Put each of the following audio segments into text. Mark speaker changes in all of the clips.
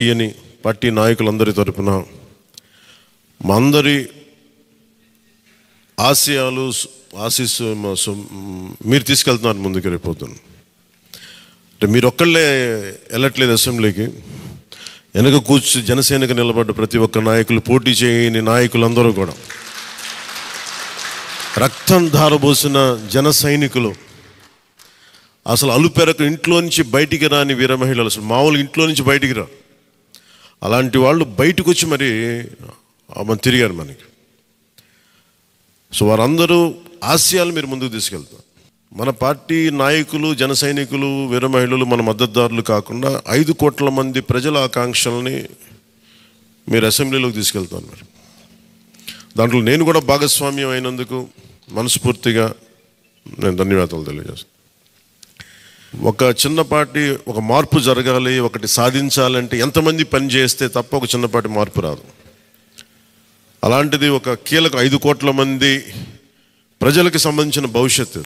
Speaker 1: అని పార్టీ నాయకులందరి తరపున మా అందరి ఆశయాలు ఆశీస్సు మీరు తీసుకెళ్తున్నారు ముందుకు రేపొద్దున. అంటే మీరు ఒక్కళ్ళే వెళ్ళట్లేదు అసెంబ్లీకి, వెనక కూర్చు జనసేనకు నిలబడ్డ ప్రతి ఒక్క నాయకులు, పోటీ చేయని నాయకులందరూ కూడా, రక్తం ధారబోసిన జన సైనికులు, అసలు అలుపెరకు ఇంట్లో నుంచి బయటికి రాని వీర మహిళలు, అసలు మామూలుగా ఇంట్లో నుంచి బయటికి రా, అలాంటి వాళ్ళు బయటకు వచ్చి మరి తిరిగారు మనకి. సో వారందరూ ఆశయాలు మీరు ముందుకు తీసుకెళ్తారు. మన పార్టీ నాయకులు, జన సైనికులు, వీర మహిళలు, మన మద్దతుదారులు కాకుండా 5 కోట్ల మంది ప్రజల ఆకాంక్షల్ని మీరు అసెంబ్లీలోకి తీసుకెళ్తాను. మరి దాంట్లో నేను కూడా భాగస్వామ్యం అయినందుకు మనస్ఫూర్తిగా నేను ధన్యవాదాలు తెలియజేస్తాను. ఒక చిన్నపాటి ఒక మార్పు జరగాలి, ఒకటి సాధించాలంటే ఎంతమంది పని చేస్తే తప్ప ఒక చిన్నపాటి మార్పు రాదు. అలాంటిది ఒక కీలక 5 కోట్ల మంది ప్రజలకు సంబంధించిన భవిష్యత్తు.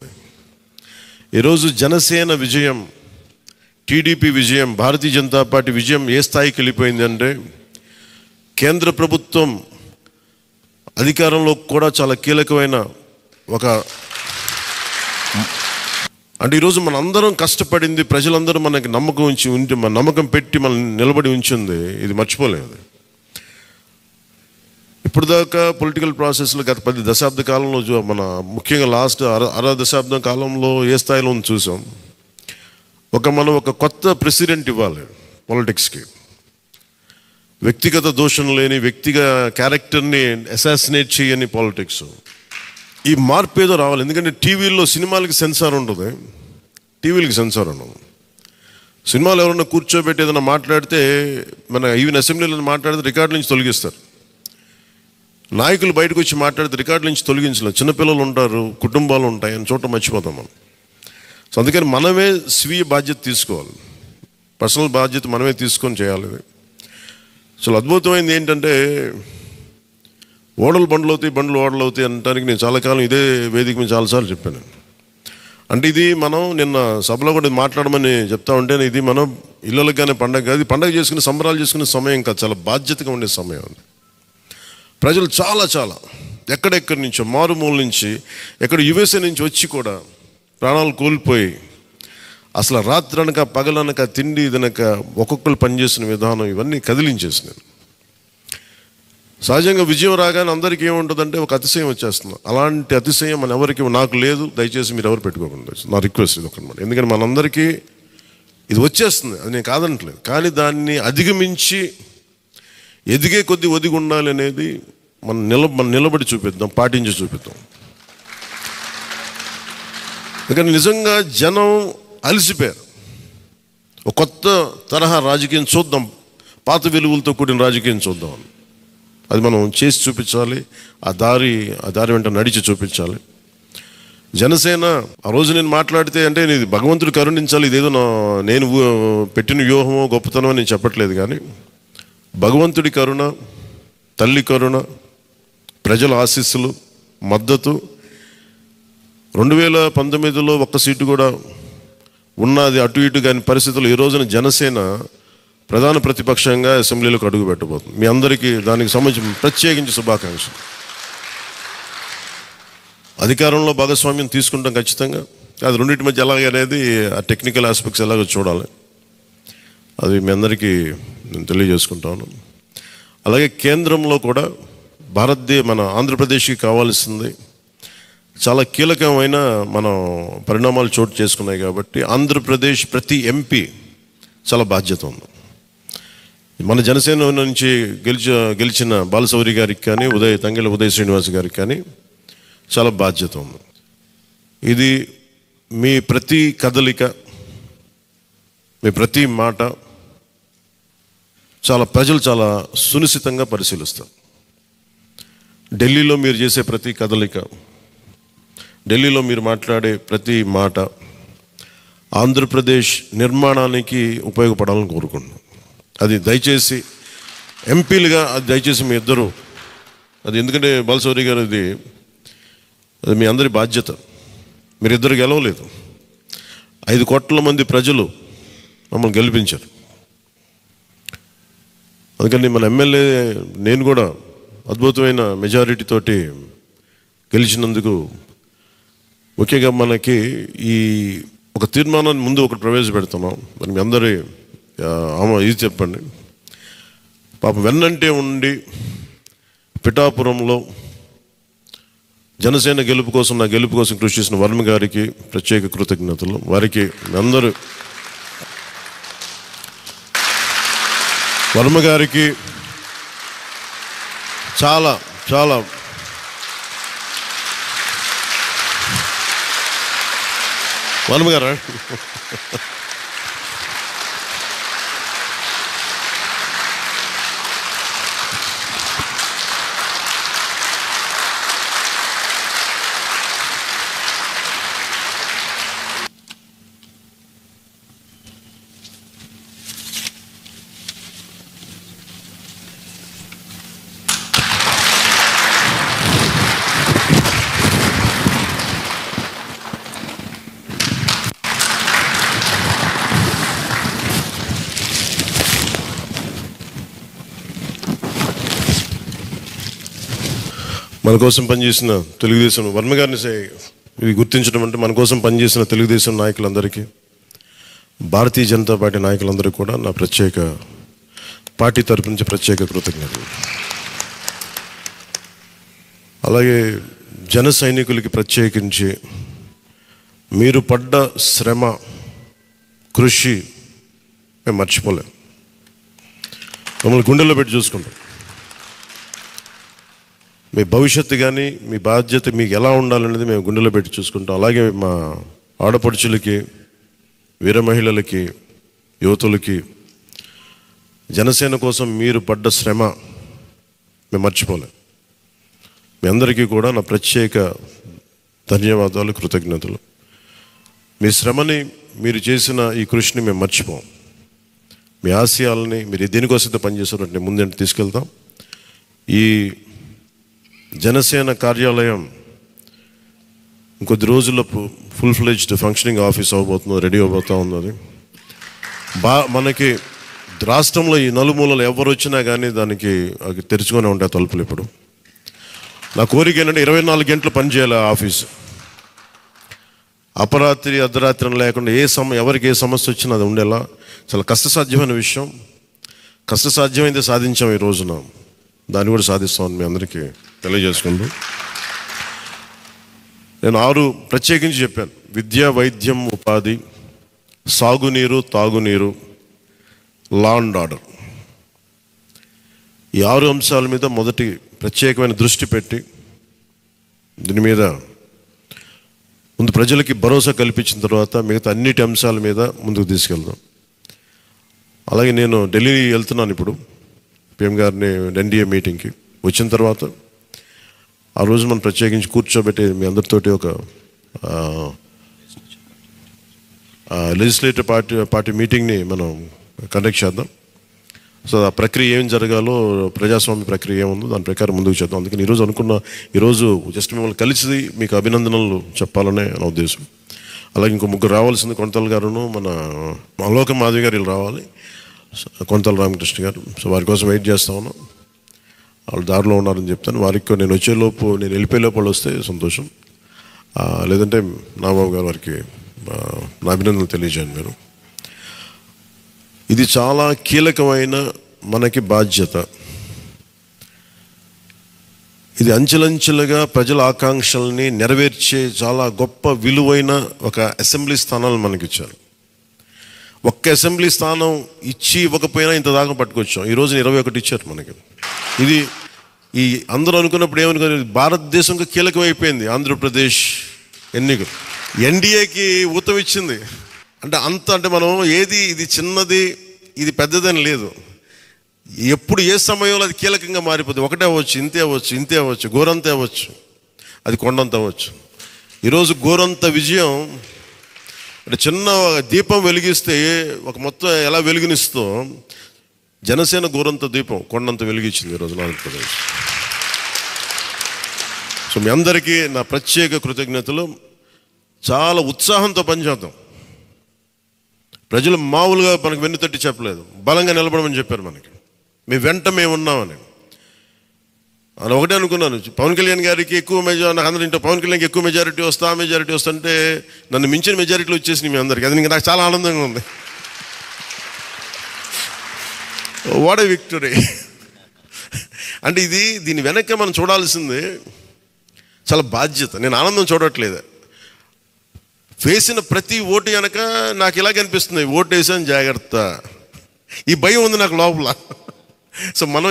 Speaker 1: ఈరోజు జనసేన విజయం, టీడీపీ విజయం, భారతీయ జనతా పార్టీ విజయం ఏ స్థాయికి వెళ్ళిపోయింది అంటే, కేంద్ర ప్రభుత్వం అధికారంలో కూడా చాలా కీలకమైన ఒక, అంటే ఈరోజు మన అందరం కష్టపడింది, ప్రజలందరూ మనకి నమ్మకం ఉంచి మన నమ్మకం పెట్టి మనం నిలబడి ఉంచింది, ఇది మర్చిపోలేదు. ఇప్పుడు దాకా పొలిటికల్ ప్రాసెస్లో గత 10 దశాబ్ద కాలంలో మన ముఖ్యంగా లాస్ట్ అర దశాబ్దం కాలంలో ఏ స్థాయిలో చూసాం. మనం ఒక కొత్త ప్రెసిడెంట్ ఇవ్వాలి పాలిటిక్స్కి, వ్యక్తిగత దోషం లేని, వ్యక్తిగత క్యారెక్టర్ని అసాసినేట్ చేయని పాలిటిక్స్. ఈ మార్పు ఏదో రావాలి. ఎందుకంటే టీవీల్లో సినిమాలకి సెన్సార్ ఉంటుంది, టీవీలకి సెన్సార్ ఉండదు. సినిమాలు ఎవరన్నా కూర్చోబెట్టి ఏదైనా మాట్లాడితే, మన ఈవెన్ అసెంబ్లీలో మాట్లాడితే రికార్డు నుంచి తొలగిస్తారు. నాయకులు బయటకు వచ్చి మాట్లాడితే రికార్డు నుంచి తొలగించలేదు. చిన్నపిల్లలు ఉంటారు, కుటుంబాలు ఉంటాయి, అని చోట మర్చిపోతాం మనం. సో అందుకని మనమే స్వీయ బాధ్యత తీసుకోవాలి, పర్సనల్ బాధ్యత మనమే తీసుకొని చేయాలి. చాలా అద్భుతమైనది ఏంటంటే, ఓడలు బండ్లు అవుతాయి, బండ్లు ఓడలు అవుతాయి అనడానికి నేను చాలా కాలం ఇదే వేదిక మీద చాలాసార్లు చెప్పాను. అంటే ఇది మనం నిన్న సభలో కూడా మాట్లాడమని చెప్తా ఉంటే, ఇది మనం ఇళ్ళకి కానీ పండగ కాదు, పండగ చేసుకునే సంబరాలు చేసుకునే సమయం కాదు, చాలా బాధ్యతగా ఉండే సమయం అది. ప్రజలు చాలా ఎక్కడెక్కడి నుంచో, మారుమూల నుంచి, ఎక్కడ యుఎస్ఏ నుంచి వచ్చి కూడా ప్రాణాలు కోల్పోయి, అసలు రాత్రనక పగలనక తిండి తినక ఒక్కొక్కరు పనిచేసిన విధానం ఇవన్నీ కదిలించేసినాను. సహజంగా విజయం రాగానే అందరికీ ఏముంటుందంటే ఒక అతిశయం వచ్చేస్తుంది. అలాంటి అతిశయం మన ఎవరికి, నాకు లేదు, దయచేసి మీరు ఎవరు పెట్టుకోకుండా, నా రిక్వెస్ట్ ఇది ఒకనమాట. ఎందుకంటే మనందరికీ ఇది వచ్చేస్తుంది, అది నేను కాదనట్లేదు. కానీ దాన్ని అధిగమించి ఎదిగే కొద్దీ ఒదిగి ఉండాలి అనేది మనం నిలబడి చూపిద్దాం, పాటించి చూపిద్దాం. ఎందుకంటే నిజంగా జనం అలసిపోయారు. ఒక కొత్త తరహా రాజకీయం చూద్దాం, పాత విలువలతో కూడిన రాజకీయం చూద్దాం. అది మనం చేసి చూపించాలి, ఆ దారి వెంట నడిచి చూపించాలి. జనసేన ఆ రోజు నేను మాట్లాడితే, అంటే ఇది భగవంతుడు కరుణించాలి, ఇదేదో నేను పెట్టిన వ్యూహమో గొప్పతనమో నేను చెప్పట్లేదు. కానీ భగవంతుడి కరుణ, తల్లి కరుణ, ప్రజల ఆశీస్సులు, మద్దతు, 2019లో ఒక్క సీటు కూడా ఉన్నది అటు ఇటు కాని పరిస్థితులు ఈ రోజున జనసేన ప్రధాన ప్రతిపక్షంగా అసెంబ్లీలోకి అడుగు పెట్టబోతుంది. మీ అందరికీ దానికి సంబంధించి ప్రత్యేకించి శుభాకాంక్షలు. అధికారంలో భాగస్వామ్యం తీసుకుంటాం ఖచ్చితంగా. అది రెండింటి మధ్య ఎలాగనేది ఆ టెక్నికల్ ఆస్పెక్ట్స్ ఎలాగో చూడాలి. అది మీ అందరికీ నేను తెలియజేసుకుంటాను. అలాగే కేంద్రంలో కూడా మన ఆంధ్రప్రదేశ్కి కావాల్సింది చాలా కీలకమైన పరిణామాలు చోటు చేసుకున్నాయి. కాబట్టి ఆంధ్రప్రదేశ్ ప్రతి ఎంపీ చాలా బాధ్యత ఉంది. మన జనసేన నుంచి గెలిచిన బాలశౌరి గారికి కానీ, తంగెళ్ళ ఉదయ్ శ్రీనివాస్ గారికి కానీ చాలా బాధ్యత ఉంది. ఇది మీ ప్రతి కదలిక, మీ ప్రతి మాట ప్రజలు చాలా సునిశ్చితంగా పరిశీలిస్తారు. ఢిల్లీలో మీరు చేసే ప్రతి కదలిక, ఢిల్లీలో మీరు మాట్లాడే ప్రతి మాట ఆంధ్రప్రదేశ్ నిర్మాణానికి ఉపయోగపడాలని కోరుకుంటున్నాను. అది దయచేసి ఎంపీలుగా దయచేసి మీ ఇద్దరు, అది ఎందుకంటే బాలశౌరి గారు అది మీ అందరి బాధ్యత. మీరిద్దరు గెలవలేదు, 5 కోట్ల మంది ప్రజలు మమ్మల్ని గెలిపించారు. అందుకని మన ఎమ్మెల్యే నేను కూడా అద్భుతమైన మెజారిటీ తోటి గెలిచినందుకు ముఖ్యంగా మనకి ఈ ఒక తీర్మానాన్ని ముందు ఒకటి ప్రవేశపెడుతున్నాం. మరి మీ అందరి ఇది చెప్పండి. పాపం వెన్నంటే ఉండి పిఠాపురంలో జనసేన గెలుపు కోసం, నా గెలుపు కోసం కృషి చేసిన వర్మ గారికి ప్రత్యేక కృతజ్ఞతలు. వారికి అందరూ వర్మ గారికి చాలా చాలా వర్మ గారా మన కోసం పనిచేసిన తెలుగుదేశం వర్మ గారిని ఇది గుర్తించడం అంటే మన కోసం పనిచేసిన తెలుగుదేశం నాయకులందరికీ, భారతీయ జనతా పార్టీ నాయకులందరికీ కూడా నా ప్రత్యేక పార్టీ తరపు నుంచి ప్రత్యేక కృతజ్ఞతలు. అలాగే జన సైనికులకి ప్రత్యేకించి మీరు పడ్డ శ్రమ, కృషి మేము మర్చిపోలేం. మమ్మల్ని గుండెల్లో పెట్టి చూసుకుంటాం. మీ భవిష్యత్తు కానీ మీ బాధ్యత మీకు ఎలా ఉండాలనేది మేము గుండెలో పెట్టి చూసుకుంటాం. అలాగే మా ఆడపడుచులకి, వీర మహిళలకి, యువతులకి జనసేన కోసం మీరు పడ్డ శ్రమ మేము మర్చిపోలేం. మీ అందరికీ కూడా నా ప్రత్యేక ధన్యవాదాలు, కృతజ్ఞతలు. మీ శ్రమని, మీరు చేసిన ఈ కృషిని మేము మర్చిపోం. మీ ఆశయాలని మీరు దేనికోసం పనిచేస్తున్నట్టు ముందంటే తీసుకెళ్తాం. ఈ జనసేన కార్యాలయం ఇంకొద్ది రోజుల్లో ఫుల్ ఫ్లెడ్జ్డ్ ఫంక్షనింగ్ ఆఫీస్ అవ్వబోతుంది, రెడీ అవబోతూ ఉన్నది. మనకి రాష్ట్రంలో ఈ నలుమూలలు ఎవరు వచ్చినా కానీ దానికి తెరుచుకొని ఉంటాయి తలుపులు. ఇప్పుడు నా కోరిక ఏంటంటే 24 గంటలు పనిచేయాలి ఆఫీసు. అపరాత్రి అర్ధరాత్రి లేకుండా ఎవరికి ఏ సమస్య వచ్చినా అది ఉండేలా. చాలా కష్టసాధ్యమైన విషయం. కష్టసాధ్యమైతే సాధించాం ఈ రోజున, దాన్ని కూడా సాధిస్తామని మీ అందరికీ తెలియజేసుకుంటూ నేను 6 ప్రత్యేకించి చెప్పాను. విద్య, వైద్యం, ఉపాధి, సాగునీరు, తాగునీరు, లా అండ్ ఆర్డర్. ఈ 6 అంశాల మీద మొదటి ప్రత్యేకమైన దృష్టి పెట్టి దీని మీద ముందు ప్రజలకి భరోసా కల్పించిన తర్వాత మిగతా అన్నిటి అంశాల మీద ముందుకు తీసుకెళ్దాం. అలాగే నేను ఢిల్లీ వెళ్తున్నాను ఇప్పుడు పిఎం గారిని ఎన్డీఏ మీటింగ్కి. వచ్చిన తర్వాత ఆ రోజు మనం ప్రత్యేకించి కూర్చోబెట్టి మీ అందరితోటి ఒక లెజిస్లేటివ్ పార్టీ మీటింగ్ని మనం కండక్ట్ చేద్దాం. సో ఆ ప్రక్రియ ఏం జరగాలో, ప్రజాస్వామ్య ప్రక్రియ ఏముందో దాని ప్రకారం ముందుకు చేద్దాం. అందుకని ఈరోజు జస్ట్ మిమ్మల్ని కలిసి మీకు అభినందనలు చెప్పాలనే నా ఉద్దేశం. అలాగే ఇంకో 3 రావాల్సింది, కొంతల గారును మన అలోక మాధవి గారు వీళ్ళు రావాలి, కొంతల రామకృష్ణ గారు. సో వారి కోసం వెయిట్ చేస్తా ఉన్నాం. వాళ్ళు దారిలో ఉన్నారని చెప్తాను. వారికి నేను వెళ్ళిపోయేలోపు వాళ్ళు వస్తే సంతోషం. లేదంటే నాబాబు గారు వారికి నా అభినందనలు తెలియజేయండి మీరు. ఇది చాలా కీలకమైన మనకి బాధ్యత. ఇది అంచెలంచెలుగా ప్రజల ఆకాంక్షల్ని నెరవేర్చే చాలా గొప్ప విలువైన ఒక అసెంబ్లీ స్థానాలు మనకి ఇచ్చారు. ఒక్క అసెంబ్లీ స్థానం ఇవ్వకపోయినా ఇంత దాకా పట్టుకొచ్చాం. ఈరోజు 21 ఇచ్చారు మనకి. ఇది ఈ అందరూ అనుకున్నప్పుడు ఏమనుకున్నారు, భారతదేశంకి కీలకమైపోయింది ఆంధ్రప్రదేశ్ ఎన్నికలు. ఎన్డీఏకి ఊతం ఇచ్చింది. అంటే మనం ఇది చిన్నది, ఇది పెద్దదని లేదు. ఎప్పుడు ఏ సమయంలో అది కీలకంగా మారిపోతుంది. ఒకటే అవ్వచ్చు, ఇంతే అవ్వచ్చు, గోరంత అవ్వచ్చు, అది కొండంత అవ్వచ్చు. ఈరోజు గోరంత విజయం అంటే చిన్న దీపం వెలిగిస్తే ఒక మొత్తం ఎలా వెలుగునిస్తో జనసేన గోరంత దీపం కొండంత వెలిగించింది ఈరోజు ఆంధ్రప్రదేశ్. సో మీ అందరికీ నా ప్రత్యేక కృతజ్ఞతలు. చాలా ఉత్సాహంతో పనిచేద్దాం. ప్రజలు మామూలుగా మనకు వెన్నుతట్టి చెప్పలేదు, బలంగా నిలబడమని చెప్పారు మనకి. మీ వెంట మేము ఉన్నామని. అని ఒకటే అనుకున్నాను, పవన్ కళ్యాణ్ గారికి ఎక్కువ మెజారిటీ, నాకు అందరూ ఇంట్లో పవన్ కళ్యాణ్కి ఎక్కువ మెజారిటీ వస్తా మెజారిటీ వస్తుంటే నన్ను మించిన మెజారిటీలు వచ్చేసినాయి మీ అందరికీ. అది నాకు చాలా ఆనందంగా ఉంది. What a victory. అంటే దీని వెనక మనం చూడాల్సింది చాలా బాధ్యత. నేను ఆనందం చూడట్లేదు, వేసిన ప్రతి ఓటు వెనక నాకు ఇలాగ అనిపిస్తుంది, ఓటు వేసాను జాగ్రత్త, ఈ భయం ఉంది నాకు లోపల. సో మనం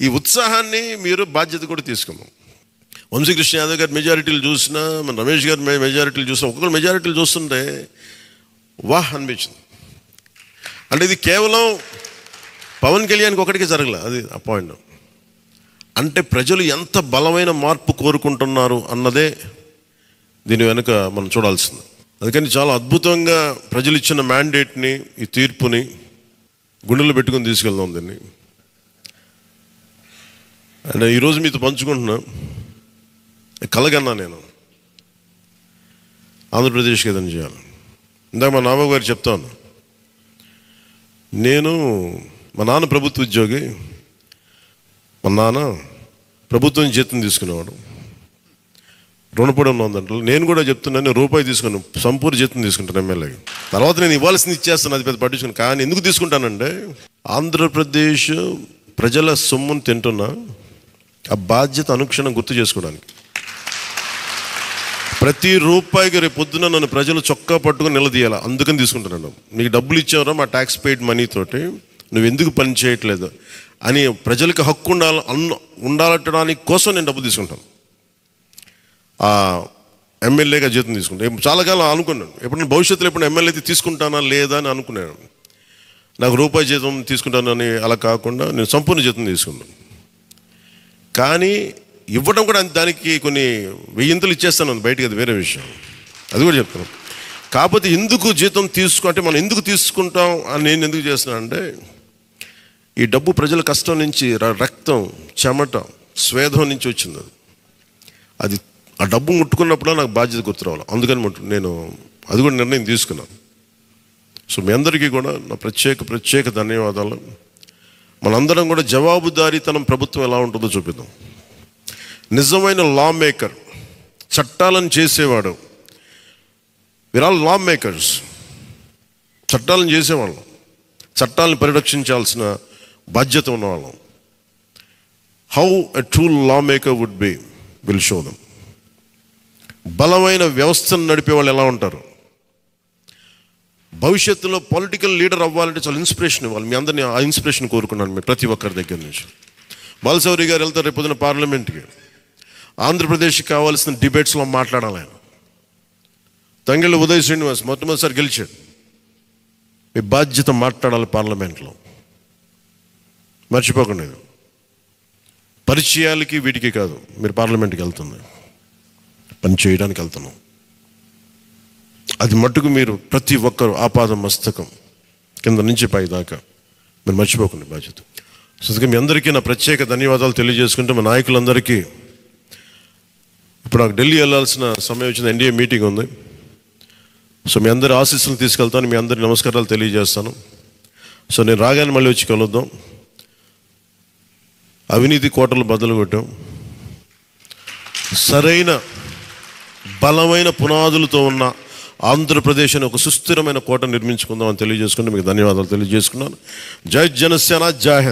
Speaker 1: ఈ ఉత్సాహాన్ని మీరు బాధ్యత కూడా తీసుకున్నాం. వంశీకృష్ణ యాదవ్ గారి మెజారిటీలు చూసినా, మన రమేష్ గారి మెజారిటీలు చూసినా, ఒక్కొక్కరు మెజారిటీలు చూస్తుంటే వాహ్ అనిపించింది. అంటే ఇది కేవలం పవన్ కళ్యాణ్కి ఒకటికి జరగలే, అది ఆ పాయింట్. అంటే ప్రజలు ఎంత బలమైన మార్పు కోరుకుంటున్నారు అన్నదే దీని వెనుక మనం చూడాల్సింది. అందుకని చాలా అద్భుతంగా ప్రజలు ఇచ్చిన మ్యాండేట్ని, ఈ తీర్పుని గుండెలు పెట్టుకుని తీసుకెళ్దాం దీన్ని. అండ్ ఈరోజు మీతో పంచుకుంటున్నా, కలగన్నా నేను ఆంధ్రప్రదేశ్కి ఏదైనా చేయాలి. ఇందాక మా నాన్న గారు చెప్తాను, మా నాన్న ప్రభుత్వ ఉద్యోగి, మా నాన్న ప్రభుత్వం జీతం తీసుకునేవాడు, రుణపడి ఉన్నదంటే. నేను కూడా చెప్తున్నాను, రూపాయి తీసుకున్నాను, సంపూర్ణ జీతం తీసుకుంటాను ఎమ్మెల్యేకి. తర్వాత నేను ఇవ్వాల్సింది ఇచ్చేస్తాను, అది పెద్ద పట్టించుకుని. కానీ ఎందుకు తీసుకుంటానంటే ఆంధ్రప్రదేశ్ ప్రజల సొమ్మును తింటున్నా, ఆ బాధ్యత అనుక్షణం గుర్తు చేసుకోవడానికి. ప్రతి రూపాయికి రేపు పొద్దున నన్ను ప్రజలు చొక్కా పట్టుకుని నిలదీయాలి, అందుకని తీసుకుంటున్నాను. నీకు డబ్బులు ఇచ్చావరా మా ట్యాక్స్ పెయిడ్ మనీతోటి, నువ్వు ఎందుకు పని చేయట్లేదు అని ప్రజలకు హక్కు ఉండాలట్టడానికి కోసం నేను డబ్బు తీసుకుంటాను. ఆ ఎమ్మెల్యేగా జీతం తీసుకుంటాను. చాలా కాలం అనుకున్నాను, ఎప్పుడైనా భవిష్యత్తులో ఎప్పుడు ఎమ్మెల్యే అయితే తీసుకుంటానా లేదా అని అనుకున్నాను. నాకు రూపాయి జీతం తీసుకుంటానని అలా కాకుండా నేను సంపూర్ణ జీతం తీసుకున్నాను. కానీ ఇవ్వడం కూడా దానికి కొన్ని వెయ్యింతలు ఇచ్చేస్తాను బయటికి, అది వేరే విషయం, అది కూడా చెప్తాను. కాకపోతే ఎందుకు జీతం అంటే మనం ఎందుకు తీసుకుంటాం అని నేను ఎందుకు చేస్తున్నాను అంటే, ఈ డబ్బు ప్రజల కష్టం నుంచి, రక్తం, చెమట, స్వేదం నుంచి వచ్చింది. అది ఆ డబ్బు ముట్టుకున్నప్పుడు నాకు బాధ్యత గుర్తు రావాలి. అందుకని నేను అది కూడా నిర్ణయం తీసుకున్నాను. సో మీ అందరికీ కూడా నా ప్రత్యేక ధన్యవాదాలు. మనందరం కూడా జవాబుదారీతనం ప్రభుత్వం ఎలా ఉంటుందో చూపిద్దాం. నిజమైన లా మేకర్, చట్టాలను చేసేవాడు, వీఆర్ ఆల్ లా మేకర్స్. చట్టాలను చేసేవాళ్ళం, చట్టాలను పరిరక్షించాల్సిన బాధ్యత ఉన్నవాళ్ళం. How a true lawmaker would be will show them. బలమైన వ్యవస్థను నడిపే వాళ్ళు ఎలా ఉంటారు, భవిష్యత్తులో పొలిటికల్ లీడర్ అవ్వాలంటే చాలా ఇన్స్పిరేషన్ ఇవ్వాలి. మీ అందరినీ ఆ ఇన్స్పిరేషన్ కోరుకున్నాను మీరు ప్రతి ఒక్కరి దగ్గర నుంచి. బాలశౌరి గారు వెళ్తారు రేపు పొద్దున పార్లమెంట్కి, ఆంధ్రప్రదేశ్కి కావాల్సిన డిబేట్స్లో మాట్లాడాలి ఆయన. తంగెళ్ళ ఉదయ్ శ్రీనివాస్ మొట్టమొదటిసారి గెలిచాడు. మీ బాధ్యత మాట్లాడాలి పార్లమెంట్లో, మర్చిపోకండి. పరిచయాలకి వీటికి కాదు, మీరు పార్లమెంట్కి వెళ్తుంది, పని చేయడానికి వెళ్తున్నాం. అది మట్టుకు మీరు ప్రతి ఒక్కరు ఆపాద మస్తకం కింద నుంచి పై దాకా మీరు మర్చిపోకండి బాధ్యత. సో మీ అందరికీ నా ప్రత్యేక ధన్యవాదాలు తెలియజేసుకుంటే, మా నాయకులందరికీ ఇప్పుడు నాకు ఢిల్లీ వెళ్ళాల్సిన సమయం వచ్చింది, ఎన్డీఏ మీటింగ్ ఉంది. సో మీ అందరి ఆశీస్సులు తీసుకెళ్తాను, మీ అందరి నమస్కారాలు తెలియజేస్తాను. సో నేను రాగానే మళ్ళీ వచ్చి కలుద్దాం. అవినీతి కోటలు బద్దలు కొట్టాం, సరైన బలమైన పునాదులతో ఉన్న ఆంధ్రప్రదేశ్ అని ఒక సుస్థిరమైన కోట నిర్మించుకుందాం అని తెలియజేసుకుంటే మీకు ధన్యవాదాలు తెలియజేసుకున్నాను. జై జనసేన, జై హింద్.